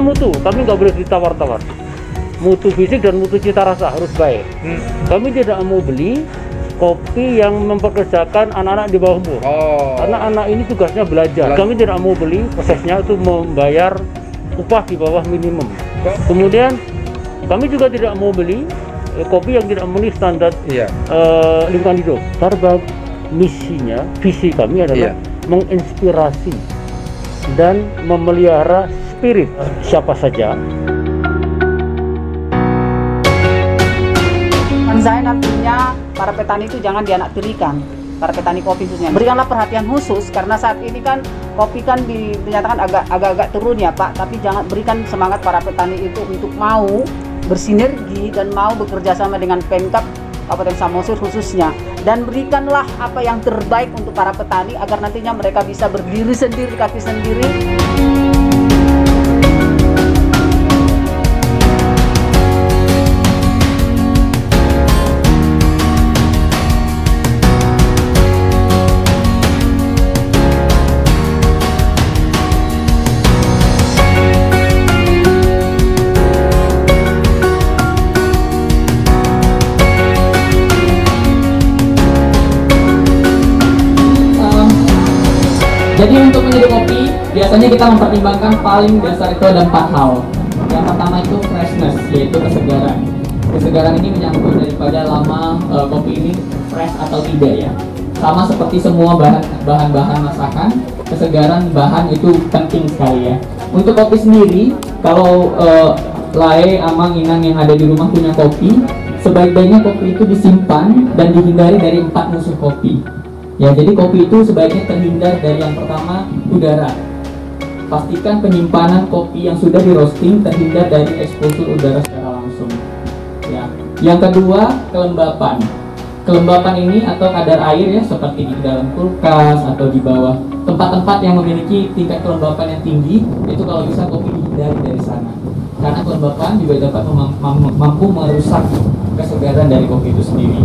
mutu, kami nggak boleh ditawar-tawar. Mutu fisik dan mutu cita rasa harus baik. Kami tidak mau beli kopi yang mempekerjakan anak-anak di bawah umur. Karena anak ini tugasnya belajar. Kami tidak mau beli, prosesnya itu membayar upah di bawah minimum. Kemudian kami juga tidak mau beli kopi yang tidak memenuhi standar lingkungan hidup. Starbucks misinya, visi kami adalah menginspirasi dan memelihara spirit siapa saja. Saya nantinya para petani itu jangan dianaktirikan, para petani kopi khususnya. Berikanlah perhatian khusus karena saat ini kan kopi kan dinyatakan agak-agak turun ya Pak, tapi jangan berikan semangat para petani itu untuk mau bersinergi dan mau bekerja sama dengan Pemkab Kabupaten Samosir khususnya, dan berikanlah apa yang terbaik untuk para petani agar nantinya mereka bisa berdiri sendiri, kaki sendiri. Jadi untuk menyeduh kopi, biasanya kita mempertimbangkan paling dasar itu ada 4 hal. Yang pertama itu freshness, yaitu kesegaran. Kesegaran ini menyangkut daripada lama kopi ini fresh atau tidak ya. Sama seperti semua bahan-bahan masakan, kesegaran bahan itu penting sekali ya. Untuk kopi sendiri, kalau Lae, Amang, Inang yang ada di rumah punya kopi, sebaik-baiknya kopi itu disimpan dan dihindari dari 4 musuh kopi. Ya, jadi kopi itu sebaiknya terhindar dari yang pertama, udara. Pastikan penyimpanan kopi yang sudah di roasting terhindar dari eksposur udara secara langsung. Ya. Yang kedua, kelembapan. Kelembapan ini atau kadar air ya, seperti di dalam kulkas atau di bawah tempat-tempat yang memiliki tingkat kelembapan yang tinggi, itu kalau bisa kopi dihindari dari sana. Karena kelembapan juga dapat mampu merusak kesegaran dari kopi itu sendiri.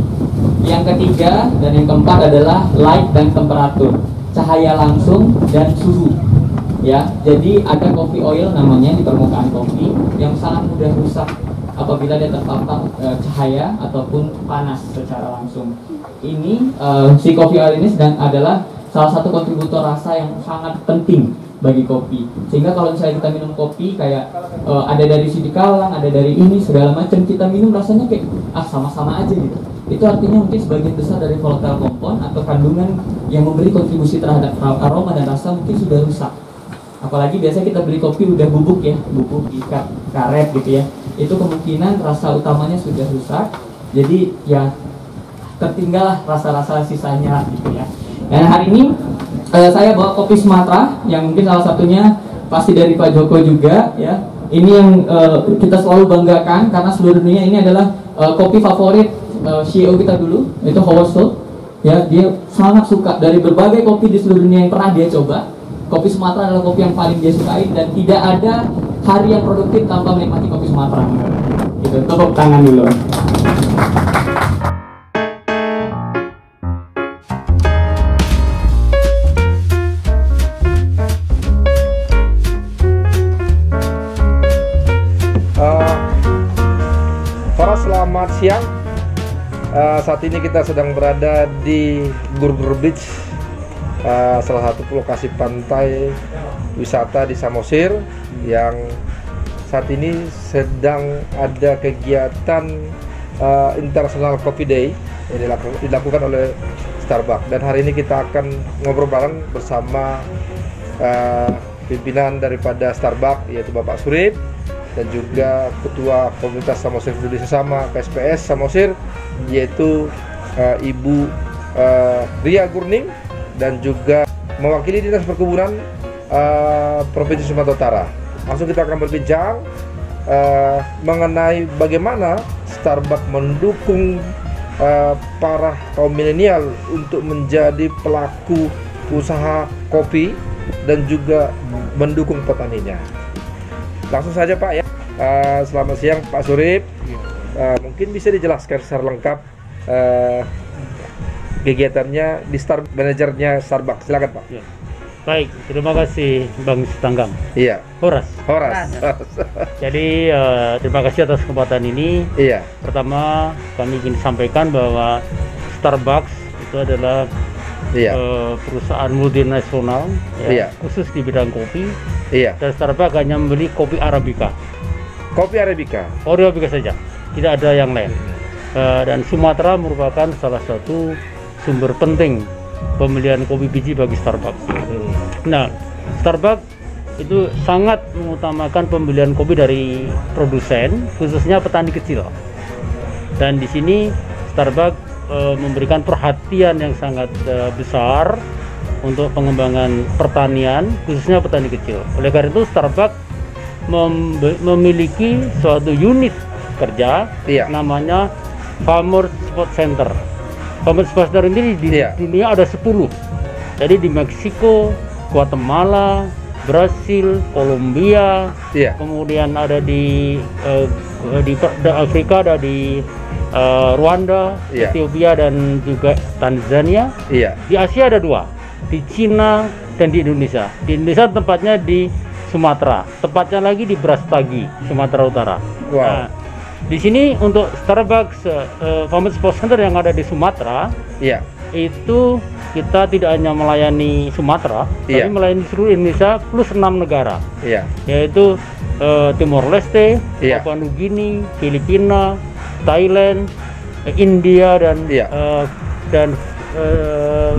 Yang ketiga dan yang keempat adalah light dan temperatur, cahaya langsung dan suhu. Ya, jadi ada coffee oil namanya di permukaan kopi yang sangat mudah rusak apabila dia terpapar cahaya ataupun panas secara langsung. Ini si coffee oil ini adalah salah satu kontributor rasa yang sangat penting bagi kopi. Sehingga kalau misalnya kita minum kopi kayak ada dari sidikalang, ada dari ini segala macam, kita minum rasanya kayak sama-sama aja gitu. Itu artinya mungkin sebagian besar dari volatile compound atau kandungan yang memberi kontribusi terhadap aroma dan rasa mungkin sudah rusak. Apalagi biasa kita beli kopi udah bubuk ya, bubuk ikat karet gitu ya. Itu kemungkinan rasa utamanya sudah rusak. Jadi ya tertinggal rasa-rasa sisanya gitu ya. Dan hari ini saya bawa kopi Sumatera yang mungkin salah satunya pasti dari Pak Joko juga ya. Ini yang kita selalu banggakan karena seluruh dunia ini adalah kopi favorit CEO kita dulu, itu Howard Schultz. Ya, dia sangat suka dari berbagai kopi di seluruh dunia yang pernah dia coba. Kopi Sumatera adalah kopi yang paling dia sukai dan tidak ada hari yang produktif tanpa menikmati kopi Sumatera. Gitu, tepuk tangan dulu. Selamat siang. Saat ini kita sedang berada di Gur-Gur Beach, salah satu lokasi pantai wisata di Samosir yang saat ini sedang ada kegiatan International Coffee Day yang dilakukan oleh Starbucks. Dan hari ini kita akan ngobrol bareng bersama pimpinan daripada Starbucks, yaitu Bapak Surip, dan juga Ketua Komunitas Samosir Indonesia sama KSPS Samosir, yaitu Ibu Ria Gurning, dan juga mewakili Dinas Perkebunan Provinsi Sumatera Utara. Langsung kita akan berbincang mengenai bagaimana Starbucks mendukung para kaum milenial untuk menjadi pelaku usaha kopi dan juga mendukung petaninya. Langsung saja Pak ya. Selamat siang Pak Surip. Mungkin bisa dijelaskan secara lengkap kegiatannya di manajernya Starbucks. Silakan Pak. Baik, terima kasih Bang Tanggang. Iya. Horas. Jadi terima kasih atas kesempatan ini. Iya. Pertama, kami ingin sampaikan bahwa Starbucks itu adalah perusahaan multinasional Iya. khusus di bidang kopi. Iya. Dan Starbucks hanya membeli kopi Arabica. Kopi Arabica. Arabica saja, tidak ada yang lain. Dan Sumatera merupakan salah satu sumber penting pembelian kopi biji bagi Starbucks. Nah, Starbucks itu sangat mengutamakan pembelian kopi dari produsen, khususnya petani kecil. Dan di sini Starbucks memberikan perhatian yang sangat besar untuk pengembangan pertanian, khususnya petani kecil. Oleh karena itu, Starbucks memiliki suatu unit kerja, namanya Farmer Support Center. Farmer Support Center ini di dunia ada 10. Jadi di Meksiko, Guatemala, Brasil, Kolombia, kemudian ada di Afrika, ada di Rwanda, Ethiopia, dan juga Tanzania. Di Asia ada 2, di Cina dan di Indonesia. Di Indonesia tempatnya di Sumatera, tepatnya lagi di Brastagi, Sumatera Utara. Nah, di sini untuk Starbucks Farmer Support Center yang ada di Sumatera, itu kita tidak hanya melayani Sumatera, tapi melayani seluruh Indonesia plus 6 negara, yaitu Timor Leste, Papua Nugini, Filipina, Thailand, India, dan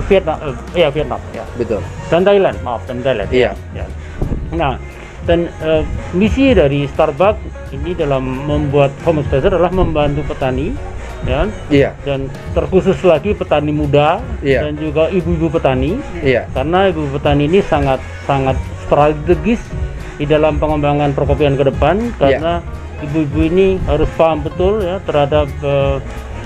Vietnam, Vietnam, betul. Dan Thailand, dan Thailand. Nah, dan misi dari Starbucks ini dalam membuat Farmer Support Center adalah membantu petani, dan terkhusus lagi petani muda dan juga ibu-ibu petani, karena ibu petani ini sangat strategis di dalam pengembangan perkopian ke depan, karena ibu-ibu ini harus paham betul terhadap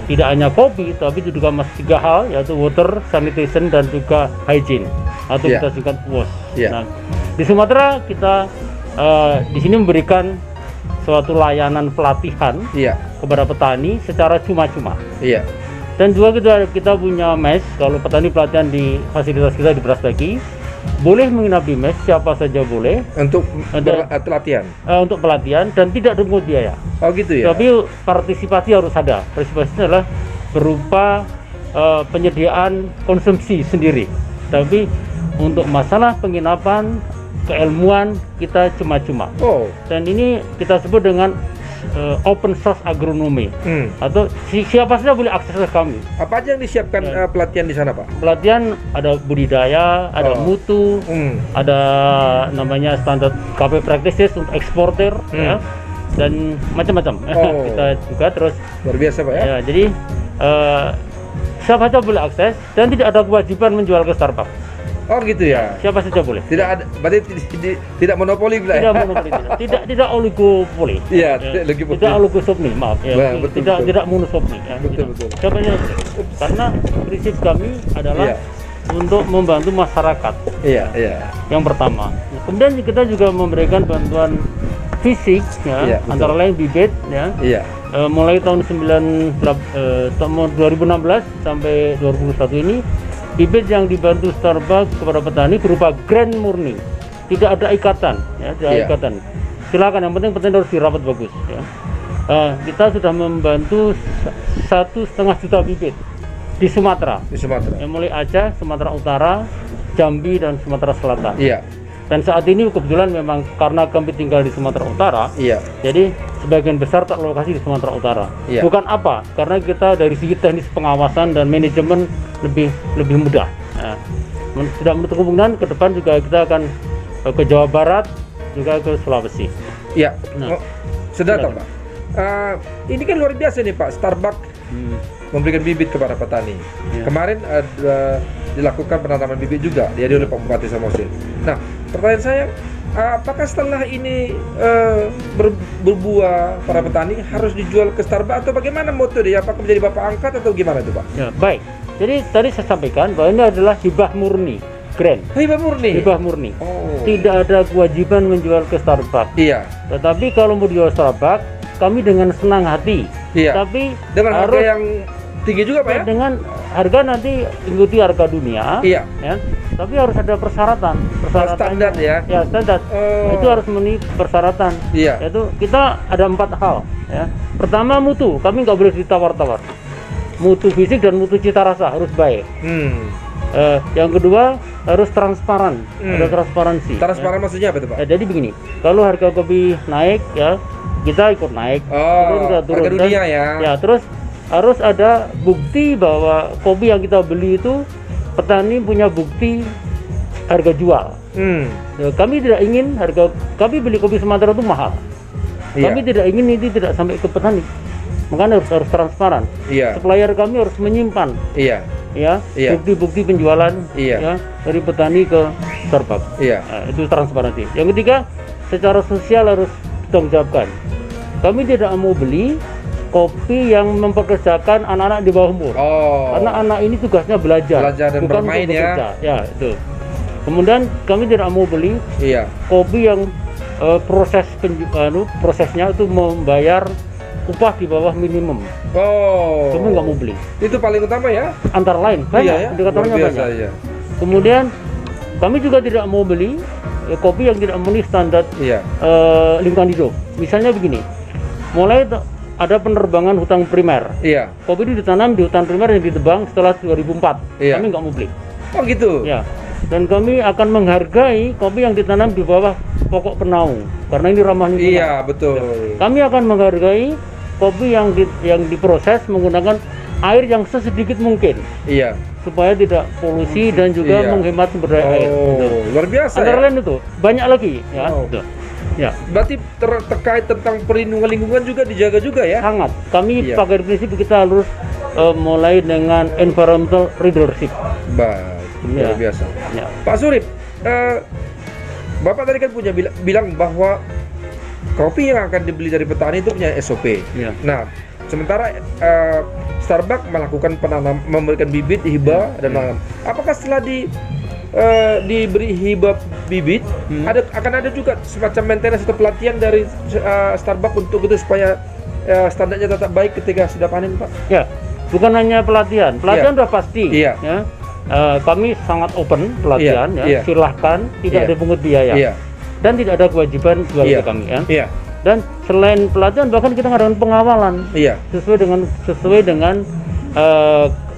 tidak hanya kopi, tapi juga masih 3 hal, yaitu water, sanitation, dan juga hygiene, atau kita singkat WAS. Nah, di Sumatera kita di sini memberikan suatu layanan pelatihan kepada petani secara cuma-cuma. Dan juga kita punya mes. Kalau petani pelatihan di fasilitas kita di Brastagi, boleh menginap di mes, siapa saja boleh untuk pelatihan. Untuk pelatihan dan tidak dipungut biaya. Oh gitu ya. Tapi partisipasi harus ada. Partisipasi adalah berupa penyediaan konsumsi sendiri. Tapi untuk masalah penginapan, keilmuan kita cuma-cuma. Dan ini kita sebut dengan open source agronomi, atau siapa saja boleh akses ke kami. Apa aja yang disiapkan pelatihan di sana, Pak? Pelatihan ada budidaya, ada mutu, ada namanya standar KP practices untuk eksportir, dan macam-macam. Kita juga terus luar biasa, Pak ya. Jadi siapa saja boleh akses dan tidak ada kewajiban menjual ke Starbucks. Oh gitu ya. Siapa saja boleh. Tidak ada, berarti tidak monopoli pula. Tidak monopoli, tidak oligopoli. Tidak oligosopni, maaf. Tidak monosopni. Betul. Siapa saja boleh. Karena prinsip kami adalah untuk membantu masyarakat. Yang pertama. Kemudian kita juga memberikan bantuan fisik, antara lain bibit, mulai tahun 2016 sampai 2021 ini. Bibit yang dibantu Starbucks kepada petani berupa grain murni, tidak ada ikatan, ikatan. Silakan, yang penting petani harus dirawat bagus. Kita sudah membantu 1,5 juta bibit di Sumatera. Yang mulai Aceh, Sumatera Utara, Jambi, dan Sumatera Selatan. Dan saat ini kebetulan memang karena kami tinggal di Sumatera Utara, jadi sebagian besar terlokasi di Sumatera Utara. Bukan apa, karena kita dari segi teknis pengawasan dan manajemen lebih mudah. Tidak menutup kemungkinan ke depan juga kita akan ke Jawa Barat, juga ke Sulawesi. Sudah tahu, Pak. Ini kan luar biasa nih, Pak. Starbucks memberikan bibit kepada petani. Kemarin ada dilakukan penanaman bibit juga oleh Pak Bupati Samosir. Nah, pertanyaan saya, apakah setelah ini berbuah para petani harus dijual ke Starbucks atau bagaimana moto dia? Apakah menjadi bapak angkat atau gimana itu, Pak? Baik. Jadi tadi saya sampaikan bahwa ini adalah hibah murni, grain. Hibah murni. Hibah murni. Tidak ada kewajiban menjual ke Starbucks. Tetapi kalau mau dijual Starbucks, kami dengan senang hati. Tapi dengan harga yang tinggi juga Pak ya? Dengan harga nanti ikuti harga dunia. Iya. Ya. Tapi harus ada persyaratan. Standar ya? Ya, standar. Oh. Itu harus memenuhi persyaratan. Iya. Yaitu kita ada 4 hal. Ya. Pertama mutu, kami nggak boleh ditawar-tawar. Mutu fisik dan mutu cita rasa harus baik. Yang kedua harus transparan, ada transparansi. Transparan maksudnya apa itu Pak? Jadi begini, kalau harga kopi naik ya kita ikut naik, turun. Harga dunia ya. Ya terus harus ada bukti bahwa kopi yang kita beli itu petani punya bukti harga jual. Ya, kami tidak ingin kami beli kopi Sumatera itu mahal. Iya. Kami tidak ingin itu tidak sampai ke petani. Makanya harus transparan. Iya. Supplier kami harus menyimpan. Iya. Ya, Iya. bukti-bukti penjualan Iya. ya, dari petani ke Starbucks. Iya. Nah, itu transparansi. Yang ketiga, secara sosial harus ditanggungjawabkan. Kami tidak mau beli kopi yang mempekerjakan anak-anak di bawah umur. Karena anak ini tugasnya belajar dan bukan bermain untuk ya. bekerja. Ya, itu. Kemudian kami tidak mau beli Iya. kopi yang prosesnya itu membayar upah di bawah minimum. Kami nggak mau beli. Itu paling utama ya? Antara lain banyak, Iya ya? indikatornya Luar biasa, banyak. iya. Kemudian kami juga tidak mau beli kopi yang tidak memenuhi standar Iya. lingkungan hidup. Misalnya begini, mulai ada penerbangan hutan primer. Iya. Kopi itu ditanam di hutan primer yang ditebang setelah 2004. Iya. Kami nggak mau beli. Oh gitu. Ya. Dan kami akan menghargai kopi yang ditanam di bawah pokok penaung karena ini ramah lingkungan. Iya betul. Kami akan menghargai kopi yang diproses menggunakan air yang sesedikit mungkin. Iya. Supaya tidak polusi dan juga Iya. menghemat sumber daya air. Gitu. Luar biasa Antara ya. lain itu banyak lagi ya. Oh. Gitu. Ya. Berarti terkait tentang perlindungan lingkungan juga dijaga juga ya? Sangat. Kami Iya. pakai prinsip kita harus mulai dengan environmental leadership. Baik. Luar Iya. biasa. Ya. Pak Surip, Bapak tadi kan punya bilang bahwa kopi yang akan dibeli dari petani itu punya SOP. Ya. Nah, sementara Starbucks melakukan memberikan bibit hibah dan menanam. Apakah setelah diberi hibah bibit, akan ada juga semacam maintenance atau pelatihan dari Starbucks untuk itu supaya standarnya tetap baik ketika sudah panen, Pak? Ya. Bukan hanya pelatihan udah pasti. Iya. Ya. Kami sangat open pelatihan Iya. ya. Iya. Silahkan, tidak Iya. ada pungut biaya. Iya. Dan tidak ada kewajiban jual Iya. ke kami ya. Iya. Dan selain pelatihan bahkan kita ngadakan pengawalan Iya. sesuai dengan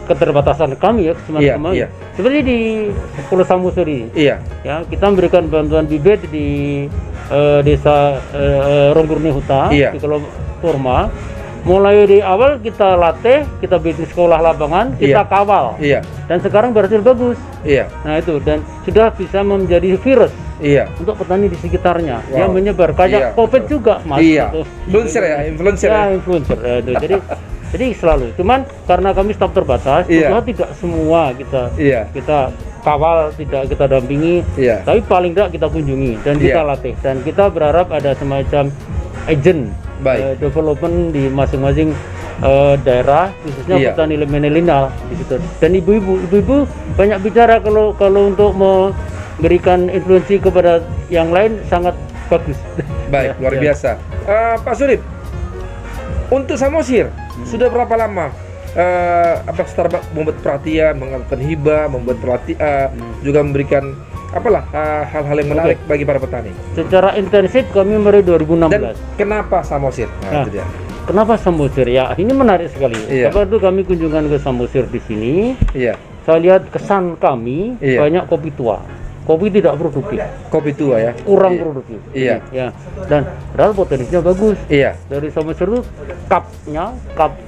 keterbatasan kami ya teman-teman. Iya. Seperti di Pulau Samosir Iya. ya, kita memberikan bantuan bibit di desa Ronggurni Huta Iya. di Pulau Purma. Mulai di awal kita latih, kita bikin sekolah lapangan, kita Iya. kawal. Iya. Dan sekarang berhasil bagus. Iya. Nah itu, dan sudah bisa menjadi virus Iya. untuk petani di sekitarnya. Wow. Dia menyebar kayak Iya, COVID betul. juga, Mas. Iya. Gitu. Influencer ya, influencer Ya, ya. influencer. Itu. Jadi selalu. Cuman karena kami staf terbatas, Iya. tentu tidak semua Iya. kita kawal, tidak kita dampingi. Iya. Tapi paling tidak kita kunjungi dan kita Iya. latih. Dan kita berharap ada semacam agent Baik. development di masing-masing daerah, khususnya Iya. petani milenial di situ. Dan ibu-ibu banyak bicara kalau untuk memberikan influensi kepada yang lain sangat bagus. Baik, Ya, luar ya. biasa. Pak Surip, untuk Samosir sudah berapa lama apa Starbucks membuat perhatian, melakukan hibah, membuat pelatihan, juga memberikan apalah hal-hal yang menarik bagi para petani? Secara intensif kami mulai 2016. Dan kenapa Samosir? Nah, Itu dia. Kenapa Samosir? Ya, ini menarik sekali. Iya. Sebab itu kami kunjungan ke Samosir di sini. Iya. Saya lihat kesan kami Iya. banyak kopi tua. Kopi tidak produktif, Kopi tua ya. kurang Iya. produktif. Iya. Ya. Dan padahal potensinya bagus. Iya. Dari Samosir itu cup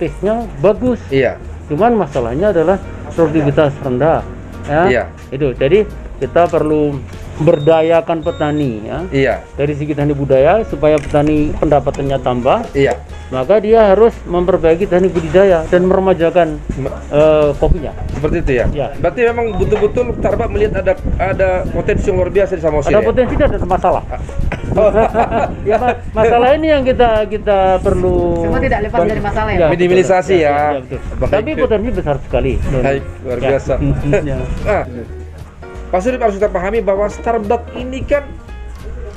taste-nya bagus. Iya. Cuman masalahnya adalah produktivitas rendah. Ya. Iya. Itu. Jadi kita perlu berdayakan petani ya. Iya. Dari segi teknik budaya supaya petani pendapatannya tambah. Iya. Maka dia harus memperbaiki teknik budidaya dan meremajakan kopinya. Seperti itu ya. Ya. Berarti memang betul-betul Starbucks melihat ada potensi yang luar biasa di Samosir. Ada Ya? potensi dan ada masalah. Ya, masalah ini yang kita perlu. Semua tidak lepas dari masalah ya. betul. Minimalisasi ya. Betul. Baik. Tapi potensi besar sekali. Baik, luar Ya. biasa. Ya. Nah, Pak Surip harus kita pahami bahwa Starbucks ini kan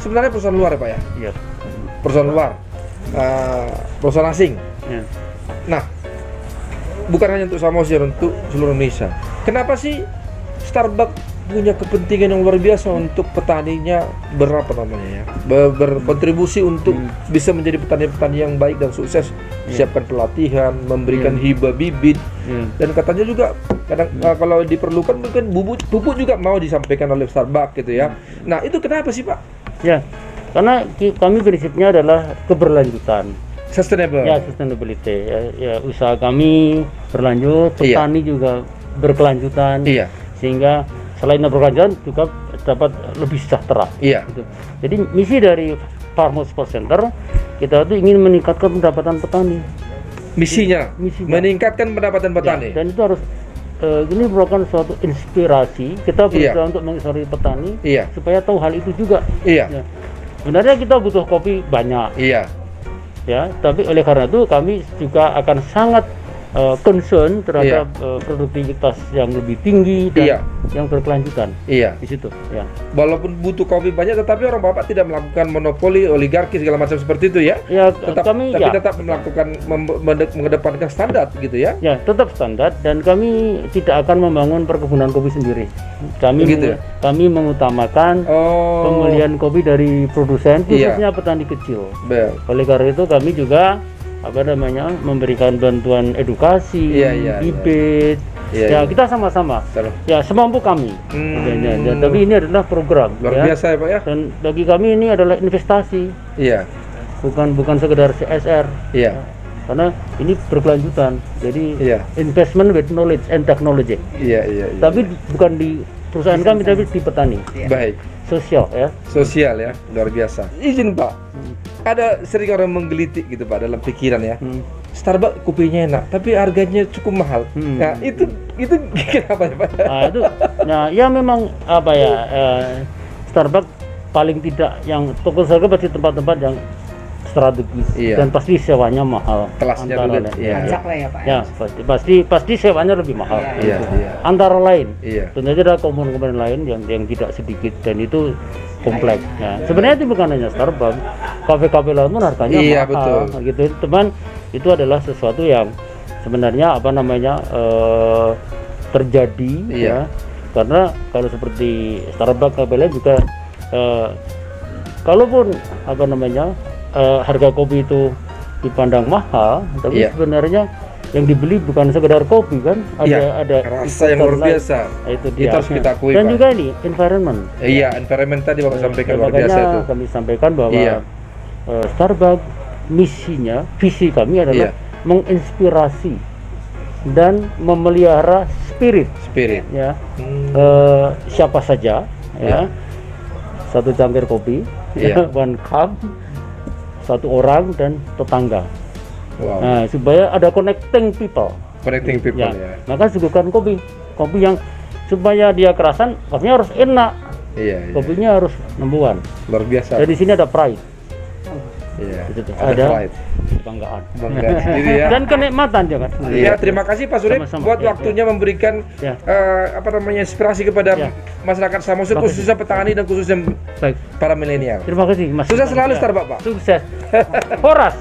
sebenarnya perusahaan luar ya Pak ya? Ya. Perusahaan luar, perusahaan asing. Ya. Nah, bukan hanya untuk Samosir, untuk seluruh Indonesia. Kenapa sih Starbucks punya kepentingan yang luar biasa untuk petaninya berkontribusi untuk bisa menjadi petani-petani yang baik dan sukses, siapkan pelatihan, memberikan hibah bibit, dan katanya juga kadang kalau diperlukan mungkin pupuk juga mau disampaikan oleh Starbucks gitu ya. Nah itu kenapa sih Pak? Ya, karena kami prinsipnya adalah keberlanjutan. Sustainable. Ya, sustainability. Ya, usaha kami berlanjut, petani juga berkelanjutan. Sehingga selain berkelanjutan juga dapat lebih sejahtera. Gitu. Jadi misi dari Farmers Support Center kita itu ingin meningkatkan pendapatan petani. Misinya meningkatkan pendapatan petani. Dan itu harus ini merupakan suatu inspirasi. Kita berusaha untuk menginspirasi petani supaya tahu hal itu juga. Sebenarnya kita butuh kopi banyak. Ya, tapi oleh karena itu kami juga akan sangat concern terhadap produktivitas yang lebih tinggi dan yang berkelanjutan. Di situ. Walaupun butuh kopi banyak, tetapi orang Bapak tidak melakukan monopoli, oligarki segala macam seperti itu ya. Tapi tetap melakukan mengedepankan standar gitu ya. Ya, tetap standar, dan kami tidak akan membangun perkebunan kopi sendiri. Kami mengutamakan pembelian kopi dari produsen, khususnya petani kecil. Oleh karena itu kami juga memberikan bantuan edukasi, bibit, kita sama-sama, semampu kami. Tapi ini adalah program, luar biasa ya Pak ya. Dan bagi kami ini adalah investasi, bukan sekedar CSR, karena ini berkelanjutan. Jadi investment with knowledge and technology. Tapi bukan di perusahaan kami, tapi di petani. Baik. Sosial ya, luar biasa. Izin Pak. Ada sering orang menggelitik gitu Pak dalam pikiran ya. Starbucks kopinya enak, tapi harganya cukup mahal. Nah itu kenapa ya Pak? Ya memang Starbucks paling tidak yang toko Starbucks pasti tempat-tempat yang strategis dan pasti sewanya mahal. Kelasnya juga. Pasti sewanya lebih mahal. Antara lain, tentu saja ada komponen-komponen lain yang tidak sedikit dan itu kompleks. Nah, sebenarnya itu bukan hanya Starbucks, kafe-kafe lain pun harganya mahal. Betul. Gitu. Teman, itu adalah sesuatu yang sebenarnya terjadi ya. Karena kalau seperti Starbucks, kafe lain juga kalaupun harga kopi itu dipandang mahal, tapi sebenarnya yang dibeli bukan sekedar kopi kan, ada rasa yang luar biasa. Itu dia. Harus kita akui, dan Pak. juga ini environment. Environment tadi Bapak sampaikan luar biasa itu. Kami sampaikan bahwa Starbucks misinya, visi kami adalah menginspirasi dan memelihara spirit. Ya. Siapa saja satu cangkir kopi, one cup, satu orang dan tetangga. Nah, supaya ada connecting people ya. Maka suguhkan kopi yang supaya dia kerasan, kopinya harus enak. Kopinya harus numbuhan. Luar biasa. Jadi di sini ada pride. Ada pride. Kebanggaan. Sendiri ya. Dan kenikmatan juga. Terima kasih Pak Surip buat waktunya memberikan inspirasi kepada masyarakat Samosir, khususnya petani dan khususnya para milenial. Terima kasih Mas. Sukses selalu Starbucks Pak. Sukses. Horas.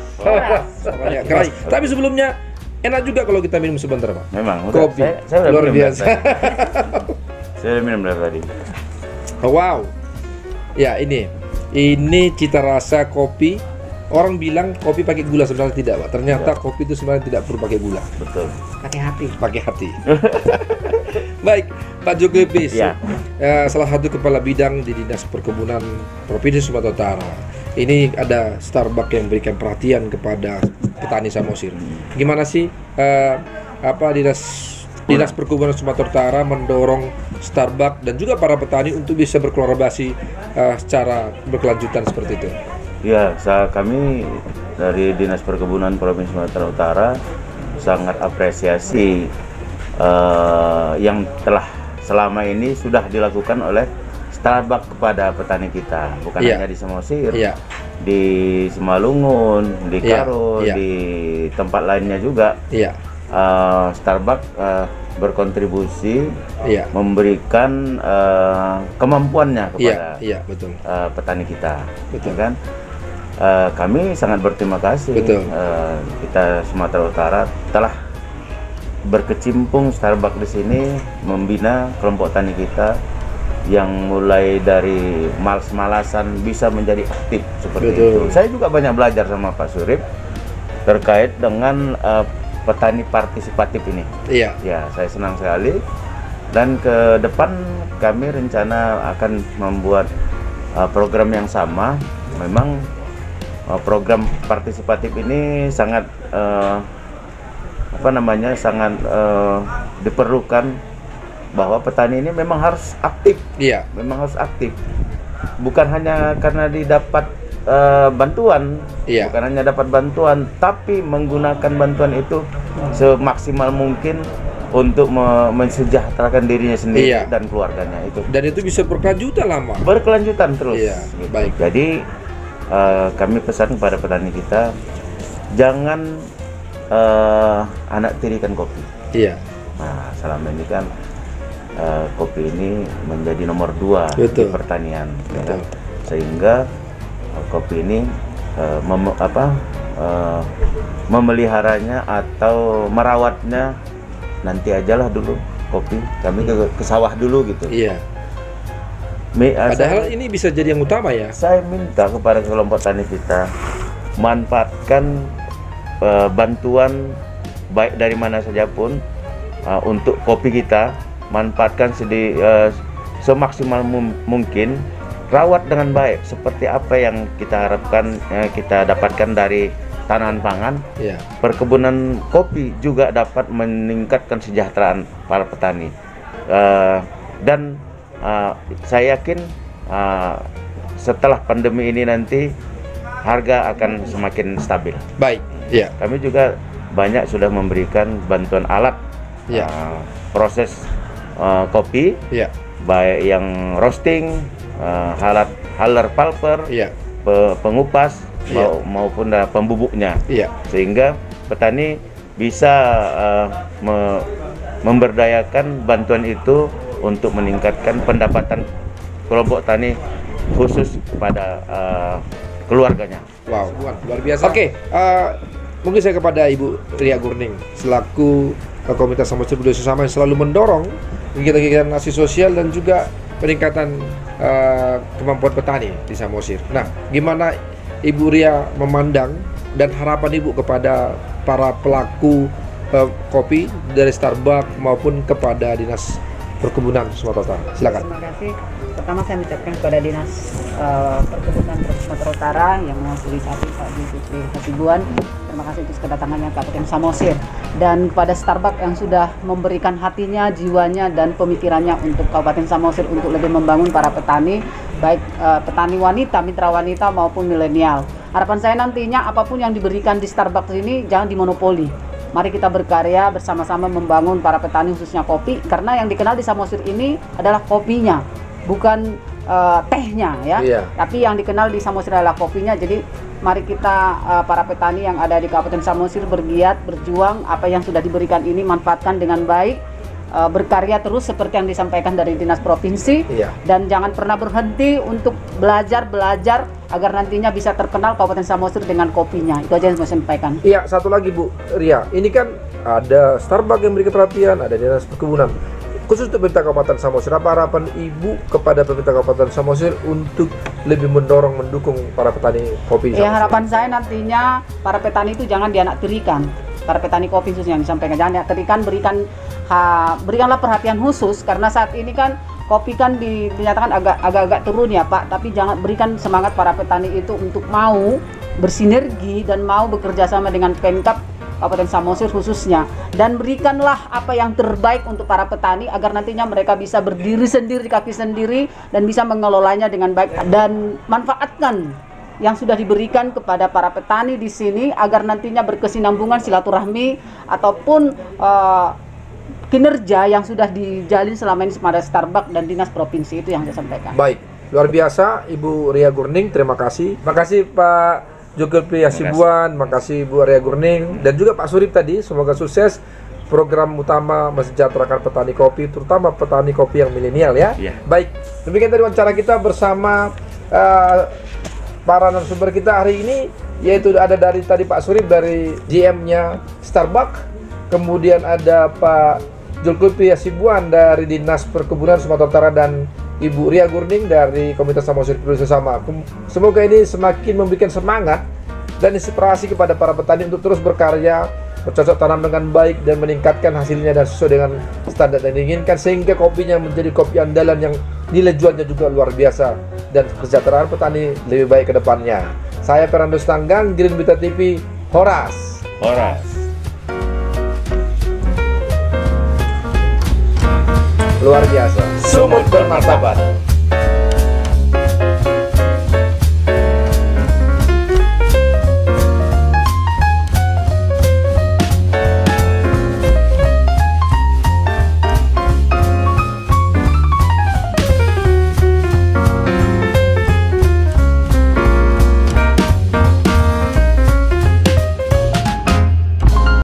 Keras. Tapi sebelumnya enak juga kalau kita minum sebentar Pak. Memang. Kopi. Saya luar biasa. Saya udah minum dari tadi. Wow. Ya ini cita rasa kopi. Orang bilang kopi pakai gula, sebenarnya tidak Pak. Ternyata kopi itu sebenarnya tidak perlu pakai gula. Betul. Pakai hati. Baik, Pak Zulkifli, salah satu kepala bidang di Dinas Perkebunan Provinsi Sumatera Utara. Ini ada Starbucks yang memberikan perhatian kepada petani Samosir. Gimana sih Dinas Perkebunan Sumatera Utara mendorong Starbucks dan juga para petani untuk bisa berkolaborasi secara berkelanjutan seperti itu? Ya, kami dari Dinas Perkebunan Provinsi Sumatera Utara sangat apresiasi yang telah selama ini sudah dilakukan oleh Starbucks kepada petani kita, bukan hanya di Samosir, di Simalungun, di Karo, di tempat lainnya juga. Starbucks berkontribusi memberikan kemampuannya kepada petani kita, kan? Kami sangat berterima kasih. Kita Sumatera Utara telah berkecimpung Starbucks di sini membina kelompok tani kita yang mulai dari malas-malasan bisa menjadi aktif seperti itu. Saya juga banyak belajar sama Pak Surip terkait dengan petani partisipatif ini. Iya. Ya, saya senang sekali. Dan ke depan kami rencana akan membuat program yang sama. Memang program partisipatif ini sangat sangat diperlukan, bahwa petani ini memang harus aktif. Iya. Memang harus aktif. Bukan hanya karena didapat bantuan, Iya. bukan hanya dapat bantuan, tapi menggunakan bantuan itu semaksimal mungkin untuk mensejahterakan dirinya sendiri Iya. dan keluarganya itu. Dan itu bisa berkelanjutan lama. Berkelanjutan terus. Iya, baik. Jadi kami pesan kepada petani kita, jangan anak tirikan kopi. Iya. Nah, selama ini kan kopi ini menjadi nomor 2 di Betul. pertanian, ya kan? Betul. Sehingga kopi ini memeliharanya atau merawatnya nanti ajalah dulu kopi. Kami ke sawah dulu gitu. Iya. Padahal ini bisa jadi yang utama ya. Saya minta kepada kelompok tani kita manfaatkan bantuan baik dari mana saja pun untuk kopi kita, manfaatkan semaksimal mungkin, rawat dengan baik seperti apa yang kita harapkan kita dapatkan dari tanaman pangan. Iya. Perkebunan kopi juga dapat meningkatkan kesejahteraan para petani, dan saya yakin setelah pandemi ini nanti harga akan semakin stabil. Baik. Iya. Kami juga banyak sudah memberikan bantuan alat Iya. proses kopi, Iya. baik yang roasting, haler pulper, Iya. pengupas, Iya. maupun pembubuknya, Iya. sehingga petani bisa memberdayakan bantuan itu untuk meningkatkan pendapatan kelompok tani khusus kepada keluarganya. Wow, luar biasa. Oke, mungkin saya kepada Ibu Ria Gurning selaku Komunitas Samosir Budaya Sesama yang selalu mendorong kegiatan-kegiatan aksi sosial dan juga peningkatan kemampuan petani di Samosir. Nah, gimana Ibu Ria memandang dan harapan Ibu kepada para pelaku kopi dari Starbucks maupun kepada Dinas Perkebunan Sumatera Utara? Silakan. Terima kasih. Pertama saya mengucapkan kepada Dinas Perkebunan Sumatera Utara yang memfasilitasi Pak Zulkifli Hasibuan. Terima kasih untuk kedatangannya ke Kabupaten Samosir, dan kepada Starbucks yang sudah memberikan hatinya, jiwanya, dan pemikirannya untuk Kabupaten Samosir untuk lebih membangun para petani, baik petani wanita, mitra wanita maupun milenial. Harapan saya nantinya apapun yang diberikan di Starbucks ini jangan dimonopoli. Mari kita berkarya bersama-sama membangun para petani khususnya kopi, karena yang dikenal di Samosir ini adalah kopinya, bukan tehnya ya. Iya. Tapi yang dikenal di Samosir adalah kopinya. Jadi mari kita para petani yang ada di Kabupaten Samosir bergiat, berjuang, apa yang sudah diberikan ini manfaatkan dengan baik, berkarya terus seperti yang disampaikan dari Dinas Provinsi. Iya. Dan jangan pernah berhenti untuk belajar agar nantinya bisa terkenal Kabupaten Samosir dengan kopinya. Itu aja yang saya sampaikan. Iya, satu lagi Bu Ria, ini kan ada Starbucks yang memberikan perhatian, ada Dinas Perkebunan. Khusus untuk pemerintah Kabupaten Samosir, apa harapan Ibu kepada pemerintah Kabupaten Samosir untuk lebih mendukung para petani kopi di Ya, Samosir? harapan saya nantinya para petani itu jangan dianaktirikan. Para petani kopi khususnya yang disampaikan, jangan dianaktirikan, berikanlah perhatian khusus, karena saat ini kan kopi kan dinyatakan agak-agak turun ya Pak, tapi jangan berikan semangat para petani itu untuk mau bersinergi dan mau bekerja sama dengan Pemkab Kabupaten Samosir khususnya, dan berikanlah apa yang terbaik untuk para petani agar nantinya mereka bisa berdiri sendiri di kaki sendiri dan bisa mengelolanya dengan baik, dan manfaatkan yang sudah diberikan kepada para petani di sini agar nantinya berkesinambungan silaturahmi ataupun kinerja yang sudah dijalin selama ini pada Starbucks dan Dinas Provinsi. Itu yang saya sampaikan. Baik, luar biasa Ibu Ria Gurning, terima kasih. Makasih Pak Zulkifli Hasibuan, makasih Bu Ria Gurning, dan juga Pak Surip tadi. Semoga sukses program utama mensejahterakan petani kopi, terutama petani kopi yang milenial ya. Iya. Baik, demikian tadi wawancara kita bersama para narasumber kita hari ini, yaitu ada dari tadi Pak Surip dari GM-nya Starbucks, kemudian ada Pak Zulkifli Hasibuan dari Dinas Perkebunan Sumatera Utara, dan Ibu Ria Gurning dari Komunitas Samosir Produksi Sama. Semoga ini semakin memberikan semangat dan inspirasi kepada para petani untuk terus berkarya, bercocok tanam dengan baik dan meningkatkan hasilnya dan sesuai dengan standar yang diinginkan, sehingga kopinya menjadi kopi andalan yang nilai jualnya juga luar biasa dan kesejahteraan petani lebih baik ke depannya. Saya Fernando Stanggang, Green Bita TV, Horas. Luar biasa, sumut bermartabat.